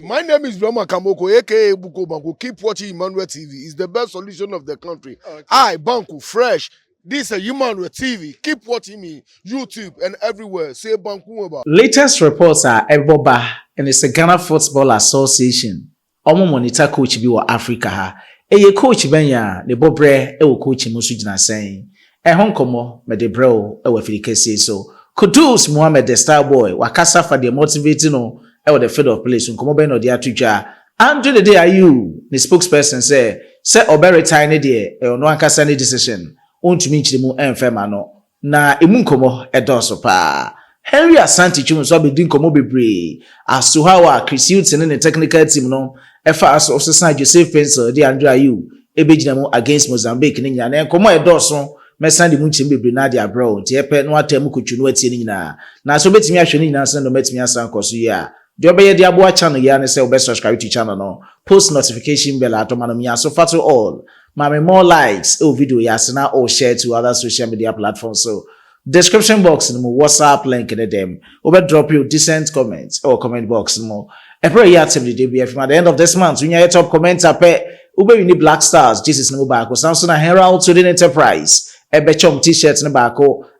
My name is Brahma Kamoko, aka Buko Banku. Keep watching Emmanuel TV. It's the best solution of the country. Okay. Banku, fresh. This is Emmanuel TV. Keep watching me, YouTube and everywhere. Say Banku about. Latest reports are Eboba and it's the Ghana Football Association. Omo monitor coach bi wa Africa ha. Eye coach benya ne bobre e wo coach mu so gina sen. E hon komo me de bro e wo Africa so. Kudus Mohammed the star boy wakasa for the motivating no e wo the field of play so komo be no de atudwa. Andrew the day Ayew the spokesperson say obe retire ne de e no ankasa ne decision. Ontumi nchire mu enfema no. Na emu nkomo e doso pa. Henry Asante Chum so be din komo bebre. Aso hawa Chris Hilton ne technical team no efa aso Osesan Joseph Pencil de Andrew Ayew ebegina mu against Mozambique ne nyina na komo e doso mesan de mu nchim bebre na de abro nti epe no atam kutwu no atie ne nyina na so betimi ahwe ne nyina san no betimi asan koso ya de obeye de abo channel ya ne se obe subscribe to channel no post notification bell atoma no mia so far to all mame more likes o video ya sana or share to other social media platforms so description box in mo WhatsApp link in them over drop you decent comments or comment box mo e pray ya tell the DBF at the end of this month when you top comment ape ube you need black stars Jesus no back Samson and Herald to the enterprise e be chom t-shirts no back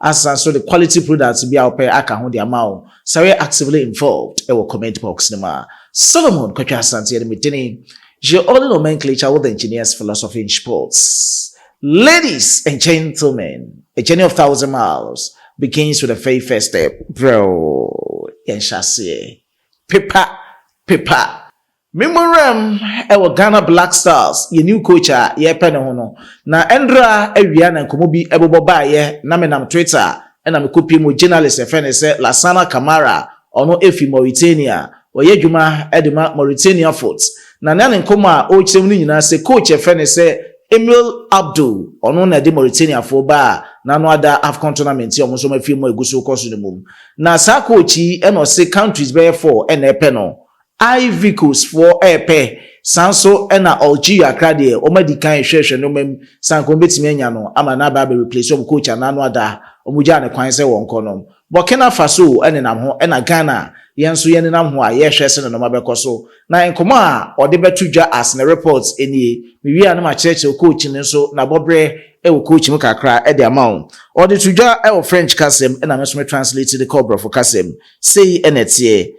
as so the quality products be out pay aka ho dia ma o so we actively involved e will comment box no ma Solomon Kwatwa Asante the meeting your only nomenclature with the engineers philosophy in sports. Ladies and gentlemen, a journey of 1,000 miles begins with a very first step. Bro, yen shasiye. Pepa. Memorem, our Ghana Black Stars, your new coach, ye penohono. Na Endra, Eviana, Komobi, Eboba, ye, Namenam Twitter, and I'm a copy mo journalist, a friend, Lasana Kamara, or no Efi Mauritania, or Yejuma, Edema, Mauritania Foots. Na nane nkoma o chemni nyina se coach e fe ne se Emil Abdul ono na de Mauritania fo ba na no ada AFCON tournament o mo so mafi mo eguso koso ne mum na sa coach e no se countries be for e na epe no Ivory Coast for epe sanso e na Algeria krade o madi kan hwehwe no mem sanko betimi anya no ama na ba be replace o coach na no ada o mu ja ne kwan se won konom Burkina Faso ene nam ho e na Ghana yenso yene nam ho a ye hwese no mabekọ so na enkomo a ode betudwa as na reports enie miwia na ma cheche coach ne so na bobre e wo coach mu kakra e de amount ode tudwa e wo French kasem e na me so me translate the cobra for kasem say enetie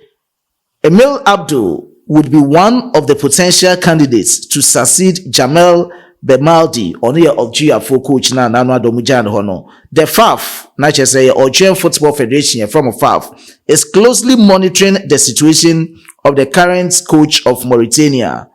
Emil Abdul would be one of the potential candidates to succeed Jamel Bemaldi on year of Algeria for coach na nanu adomujan hono. The FAF, na say Algerian Football Federation from FAF, is closely monitoring the situation of the current coach of Mauritania.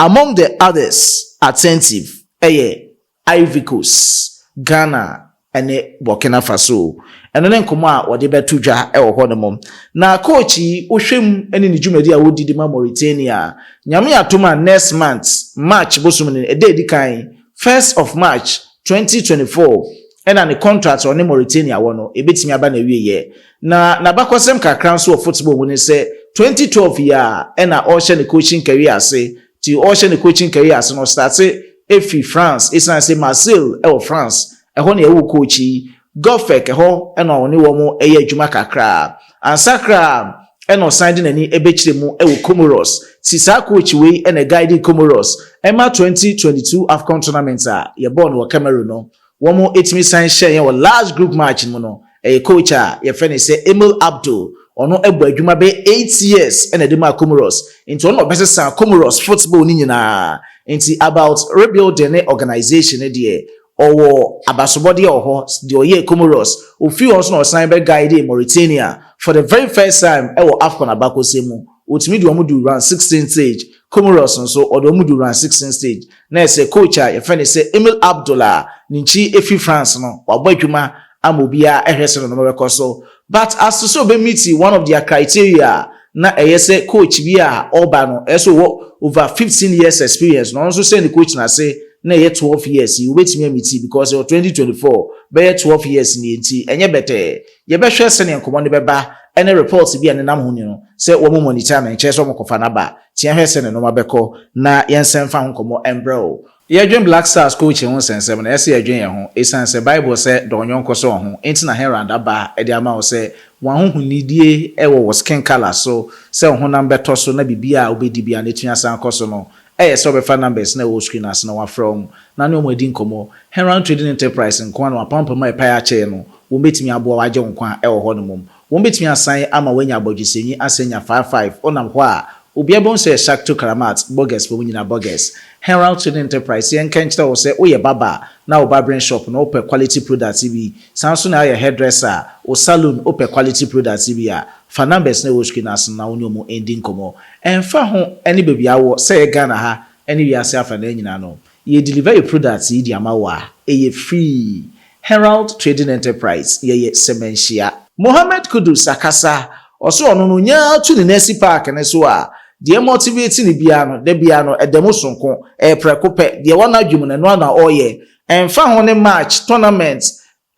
Among the others attentive, Ivory Coast, Ghana, and Burkina Faso. And then come out what they better to honor. Na coachy, Oshim, and in the Jumedia would did Mauritania. Nyamia Tuma next month, March, Bosuman, a day decaying, 1st of March 2024. And an a contract on Mauritania, one, a bit me about a year. Na Bakwasem Kakranso of football when they say 2012 year, and I ocean the coaching career say, to ocean the coaching career, so no start say, Efi France, it's not say Marseille, France, a honey coachy. Gofek ho ena oni wo mo eye adwuma kakra ansakra ena signing ani ebechire mu e wo Comoros sisa coach we ena guide Comoros ema 2022 AFCON tournament a ye born wo Cameroon no wo mo etimi sign share wo large group match mu no e coach a ye fe ne say Emil Abdul ono egbo adwuma be 8 years ena de ma Comoros into ono besesa Comoros football ni nyina into about rebuilding the organization there or abasobody or the oye Comoros o few also no sign back guide Mauritania for the very first time e wo AFCON abako semu otimi do mu do round 16 stage Comoros so or do mu do round 16 stage na say coach a ye say Emil Abdullah ninchi efi France no wabadwuma amobia ehwese no mabeko so but as to so be meet one of their criteria na say coach bi a oba no eso over 15 years experience no so say the coach na say na ye 12 years you wait me meet because 2024 be 12 years ni enti enye bete ye be hwe se ne nkomo ne beba ene reports bi ane nam ho ni no se wo mo monitor na che so mo kofa na ba tie hwe se ne no mabeko na yensen fa nkomo embro Yeah, dream Black Stars coach in one sense, and I see a dream home. It's a Bible said, don't young coso home. Ain't na hair and a bar, a diamond say, one who need ye ever was skin color, so sell one number tosso, never be a obey DB and the San Cosono. So be fan numbers, no screen as no from Nano Wedin Como, Heron Trading Enterprise and Quan, pump my pie channel, will meet me aboard a John Quan El Honumum, won't meet me a sign, I'm a wenya bojisi, I send ya 5 on a wha. Obi abon say shak to karamat bogus for winning a bogus. Herald Trading Enterprise yen kenchta o say oye baba na o barbering shop no open quality products ibi. Samson na your hairdresser o salon open quality products ibi ya. Fa numbers na wo screen as na wonyo mo ending komo. En fa ho any baby awo say Ghana ha any we ase afa na nyina no. Ye deliver your products yi di ama wa. Eye free. Herald Trading Enterprise ye semenshia. Mohammed Kudus akasa oso ono no nya tu ni nesi park ne so a de motivate ni bia no de bia no edemo sonko prekope de wona adwum ne no na oye enfa ho ne match tournament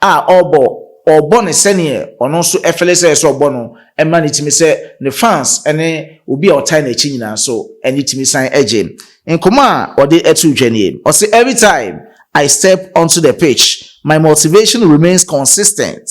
a obo ne senior ono so efele so obo no e man itimi se ne fans ene obi a otai na chi nyina so ene itimi san eje nkoma ode etu dwane o say every time I step onto the pitch my motivation remains consistent.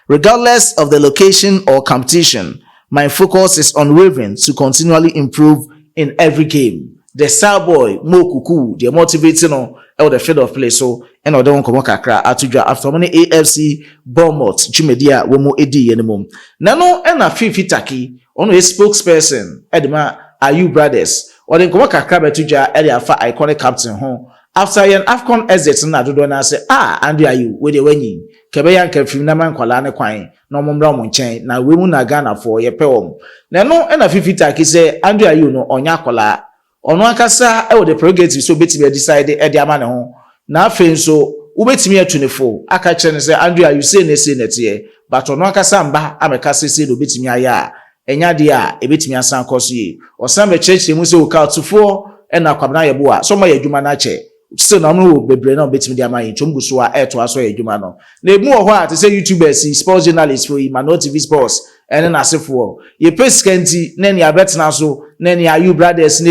Regardless of the location or competition, my focus is unwavering to continually improve in every game. The star boy, Mo Kuku, the motivating on the field of play. So, and I don't come after many AFC Bournemouth, Jumedia, Womo Edi, and mum. Nano, and a Fifitaki, on a spokesperson, Edma, Ayew brothers, or then Komaka Betuja, Ediafa iconic captain home. After an AFCON exit, na do na say, Andrew Ayew, where they winning. Kebeyan kefim na man kwala ne kwan na omombra mo nchen na we mu na Ghana for ye pewom na no e na fifita ki say Andrew Ayew no onya kwala ono akasa e wo the prerogative so betimi decide e de ama ne ho na afen so wo betimi atunefo aka kire ne say Andrew Ayew say ne tie but ono akasa mba ameka say do betimi aya enya de a e betimi asan koso ye osan be church mu say wo ka tufo e na kwabna ye bo a so ma ye adwuma na che still na no bebre na betimi de ama yin chomgu so a eto aso ye adwuma no na emu ho a te say YouTubers sports journalists for Imano TV Sports ene na asefo ye peskanti na ne abetna so na ne Ayew brothers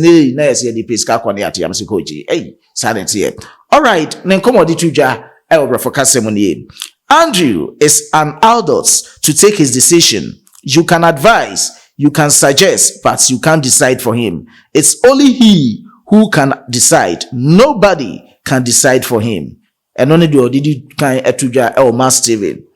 ne na yes ye de peska kwone ate am se koji silent here. All right, na nkomodi tuja e obra for kasem ne. Andrew is an adult to take his decision. You can advise, you can suggest, but you can't decide for him. It's only he who can decide. Nobody can decide for him. And only do did you kind etuja el Mass Steven.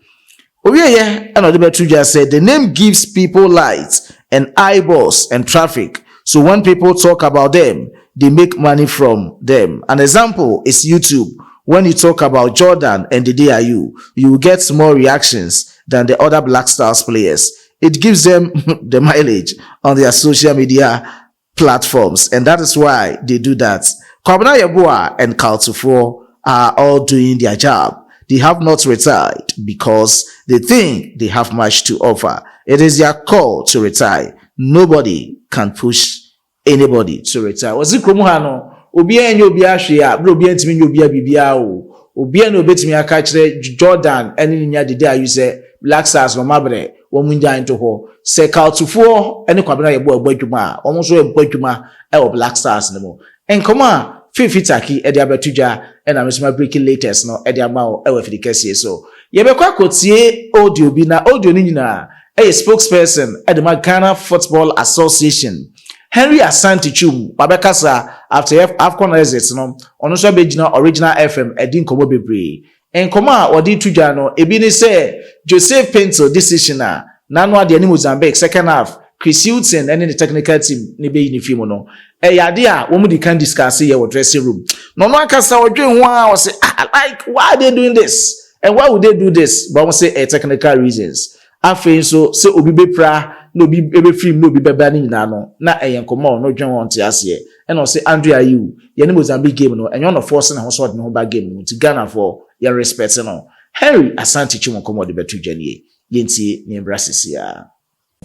Oh yeah, another betuja said the name gives people light and eyeballs and traffic. So when people talk about them, they make money from them. An example is YouTube. When you talk about Jordan and the Ayew, you will get more reactions than the other Black Stars players. It gives them the mileage on their social media platforms, and that is why they do that. Kwabena Yeboah and Kaltufo are all doing their job. They have not retired because they think they have much to offer. It is their call to retire. Nobody can push anybody to retire. Ozikromuhano obi enye obi ahwe a bro obi antimi nye obi abibia o obi na obetimi aka kire Jordan ene nya dede Ayew say Black Stars no mabre wo munja into ho se Kaltufo ene Kwabena Yeboah gbadwuma omo so gbadwuma e wo Black Stars ne mo enkoma fifitaki e de abetuja e na mesoma breaking latest no e de ama o e wo fidikese so ye be kwa kotie audio bi na audio ni nyina e spokesperson e de Ghana Football Association Henry Asante Chum babekasa after AFCON exit no ono so begina original FM edin komo bebre enkoma odi tuja no ebi ni say Joseph Pinto decision na no ade ni Mozambique second half Chris Hilton and the technical team ni be ni film no yade a wo mu di kan discuss here wo dressing room no akasa odwen ho a wo say like why are they doing this and why would they do this but we say technical reasons afen so say obi bepra no obi ebe film no obi beba ni nyina no na enkomo no dwen won te ase e no say Andrew Ayew ye ni Mozambique game no enyo no force na ho so de no ba game no ti Ghana for your respect no Henry Asante Chimo komo de betu dwane yentie ni embrasisia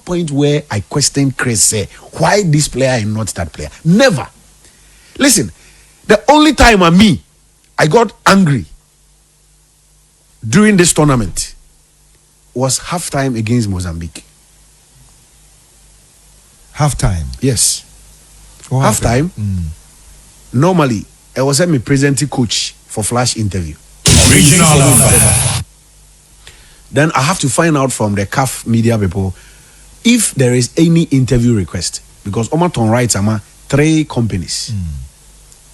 point where I question Chris say why this player and not that player. Never. Listen, the only time I got angry during this tournament was halftime against Mozambique. Halftime? Yes. Halftime. Normally I was me presenting coach for flash interview. Then I have to find out from the CAF media people if there is any interview request, because Omaton writes 3 companies,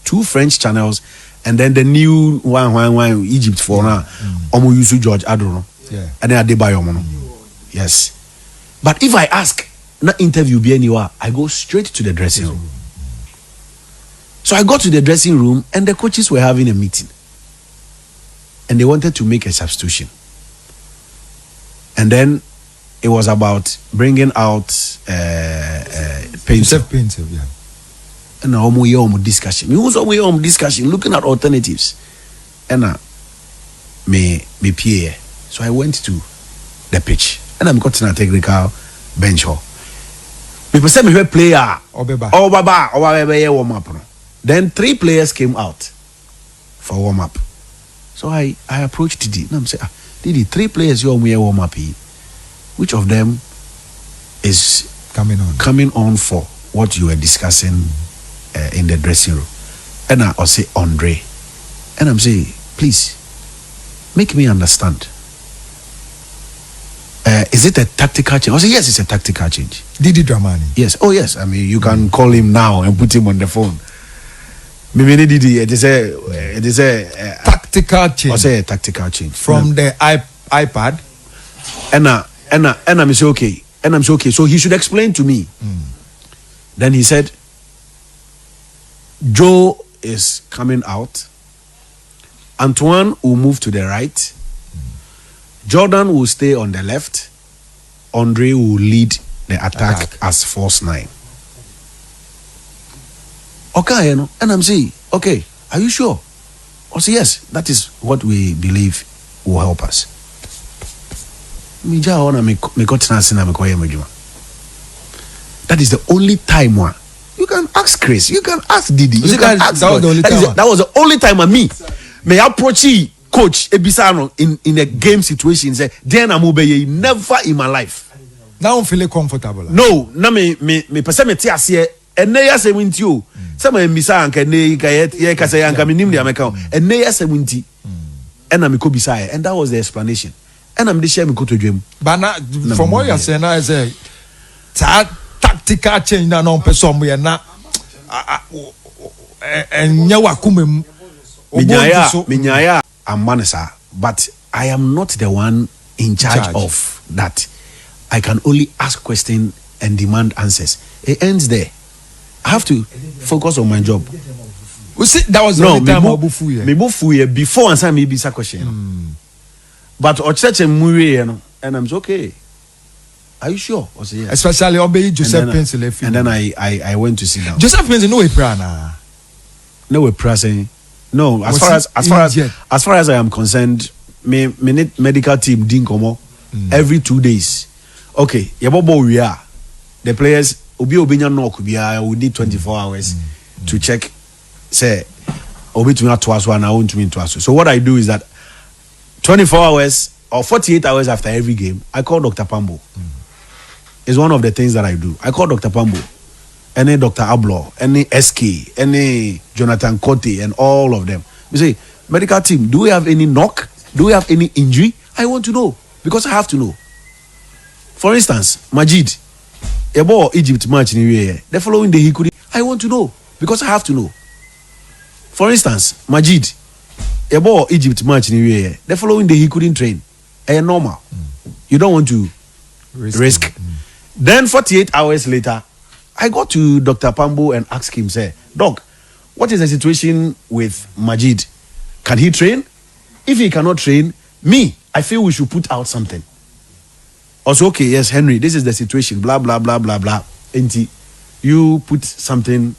2 French channels, and then the new one Egypt for now. Omo Yusu Job-André, and then Adebayo Mono. Yes, but if I ask na interview be anywhere, I go straight to the dressing room. So I got to the dressing room, and the coaches were having a meeting, and they wanted to make a substitution. And then it was about bringing out Painter. Yeah. And now discussion. We also discussion, looking at alternatives. And me PA. So I went to the pitch, and I'm got in a technical bench hall. People say me player. Warm up. Then 3 players came out for warm up. So I approached Didi. And I'm saying, Didi, 3 players you warm up here. Which of them is coming on for what you were discussing in the dressing room? And I'll say Andre. And I'm saying, please make me understand. Is it a tactical change? I say, yes, it's a tactical change. Didi Dramani. Yes. Oh, yes. I mean, you can call him now and put him on the phone. Didi, it is a tactical change. I say a tactical change from the iPad. And I'm say okay. And I'm say okay. So he should explain to me. Then he said, Joe is coming out. Antoine will move to the right. Jordan will stay on the left. Andre will lead the attack as false 9. Okay, you know. And I'm saying, okay, are you sure? I say, yes, that is what we believe will help us. That is the only time one. You can ask Chris, you can ask Didi, you can ask God. That was the only time me may approach coach Ebisano in a game situation. Say, then I'm never in my life. Now I'm feeling comfortable. No, na me person me tia here. And ne ya 70. Some mbisa anka ne ye kasa anka me nim de ameka. And ne ya 70. And na me ko bisa, and that was the explanation. And I'm the share me go to dream. But now, from what you're saying, I say tactical change na no person we na and nyawa kumem. Minyaya amanesa, but I am not the one in charge of that. I can only ask questions and demand answers. It ends there. I have to focus on my job. We see that was the only time me bufu before answer me bisa question. But Ochurch and I'm okay. Are you sure? I say yes. Especially obey Joseph Pencil. And then I went to sit down. Joseph Pencil no way prana. No way pressing. No, as far as I am concerned, me need medical team dinkomo every 2 days. Okay, yebobo we are. The players obi obinya no kubia we need 24 hours to check say obi to not twice one I want to twice. So what I do is that 24 hours or 48 hours after every game, I call Dr. Pambo. It's one of the things that I do. I call Dr. Pambo, any Dr. Ablo, any SK, any Jonathan Cote, and all of them. We say, medical team, do we have any knock? Do we have any injury? I want to know because I have to know. For instance, Majid, about Egypt match in the year, the following day he could. I want to know because I have to know. For instance, Majid, about Egypt match in the year, the following day he couldn't train. Normal. You don't want to risk. Then 48 hours later, I got to Dr. Pambo and asked him, say, Doc, what is the situation with Majid? Can he train? If he cannot train, I feel we should put out something. Also, okay, yes, Henry, this is the situation, blah, blah, blah, blah, blah. And you put something,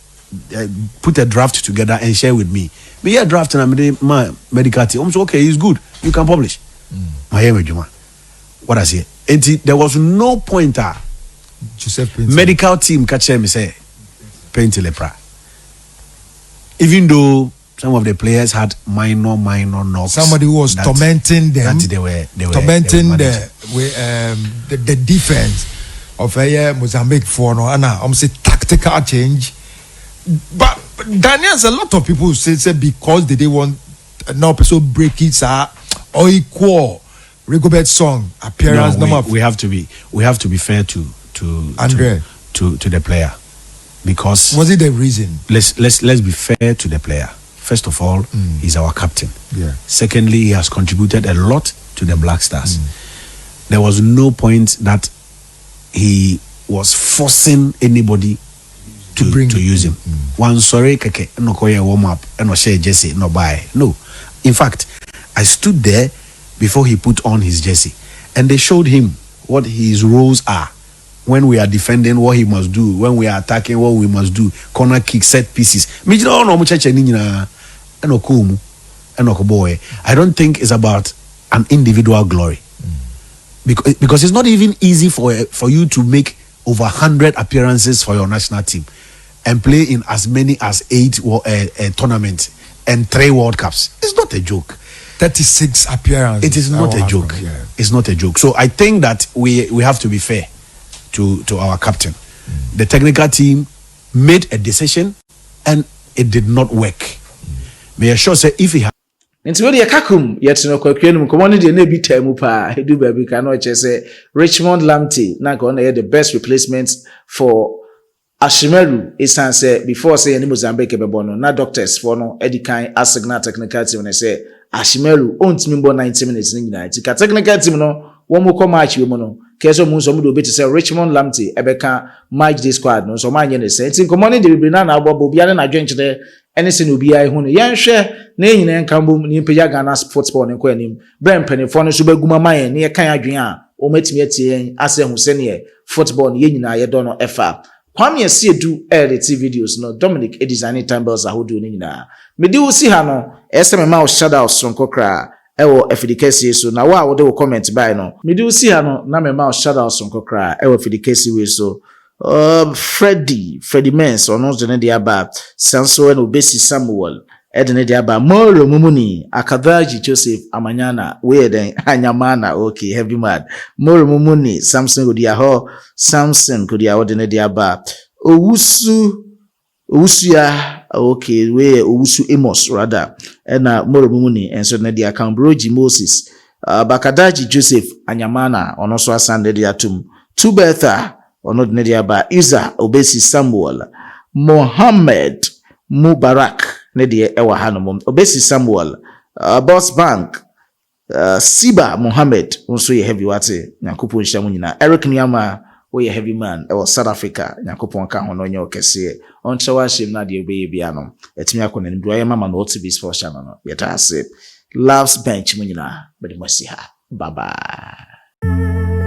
put a draft together and share with me. Me a draft and my medical team. I'm so okay, it's good. You can publish. What I say? And there was no pointer. Medical team catch me say paint lepra. Even though some of the players had minor knocks. Somebody who was tormenting them. They were tormenting the defense of Mozambique for no. And I'm say tactical change, but Daniel's a lot of people say because they didn't want no person break it or equal Rigobert song appearance. No, we have to be fair to Andre. to the player, because Was it the reason? let's be fair to the player. First of all, he's our captain. Yeah. Secondly, he has contributed a lot to the Black Stars. There was no point that he was forcing anybody to use him. One sorry keke no koye warm up and no share jersey no buy. No. In fact, I stood there before he put on his jersey, and they showed him what his roles are. When we are defending, what he must do. When we are attacking, what we must do. Corner kick, set pieces. I don't think it's about an individual glory. Because it's not even easy for you to make over 100 appearances for your national team and play in as many as 8 tournaments and 3 World Cups. It's not a joke. 36 appearances. It is not a joke. Yeah. It's not a joke. So I think that we have to be fair to our captain. The technical team made a decision and it did not work. May I sure say if he had nti we de kakum yetno kwakwenum komo ne de na bi tamu pa edu ba bi ka no che say Richmond Lamptey na go na the best replacement for Ashimeru isan say before say any Mozambique bebo no na doctors for no edikan asigna technical team na say Ashimeru ontimi mbo 90 minutes ni nyina ti ka technical team no wo mo ko match we mo no keso mu so mo do beti say Richmond Lamptey ebeka match day squad no so manye ne say nti komo ne de bi na abobo bia na adwenkyere anything obi ai hu no yenhwe na enyina nkambo ni mpja Ghana football ne ko anim brem penifo no so baguma maye ne kan adwen a o matimi atie ase hu se ne football ne yenyina ye do no efa kwame asiedu edit videos no Dominic designing timebells ahodo ne nyina medi wo si ha no ese me ma o shadow sonko kra ewo efidikesi so na wa wo de wo comment by no medi wo si ha no na me ma o shadow sonko kra ewo efidikesi we so Freddie Mens ono de ne dia ba Sanso and Obesi Samuel edene dia ba Moro Mumuni Akadaji Joseph Amanyana we den Anyamana okay heavy mad Moro Mumuni Samson Godia ho Samson Godia odene dia ba Owusuya okay we Owusu Amos rather na Moro Mumuni enso ne dia Cambroji Moses Bakadaji Joseph Anyamana ono so asande dia tum Tubetha ono de dia ba Isa Obesi Samuel Mohammed Mubarak ne dia ewa hanom Obesi Samuel Boss Bank Siba Mohammed unso ye heavy wate nyankopon hyamu nyina Eric Niama we ye heavy man ewa South Africa nyankopon ka ho no nye okese onche wa him na dia obeye bia no etimi akona ni duaye mama no OTB Sports channel no yeta ase Loves Bench mu nyina bede mo si ha bye bye.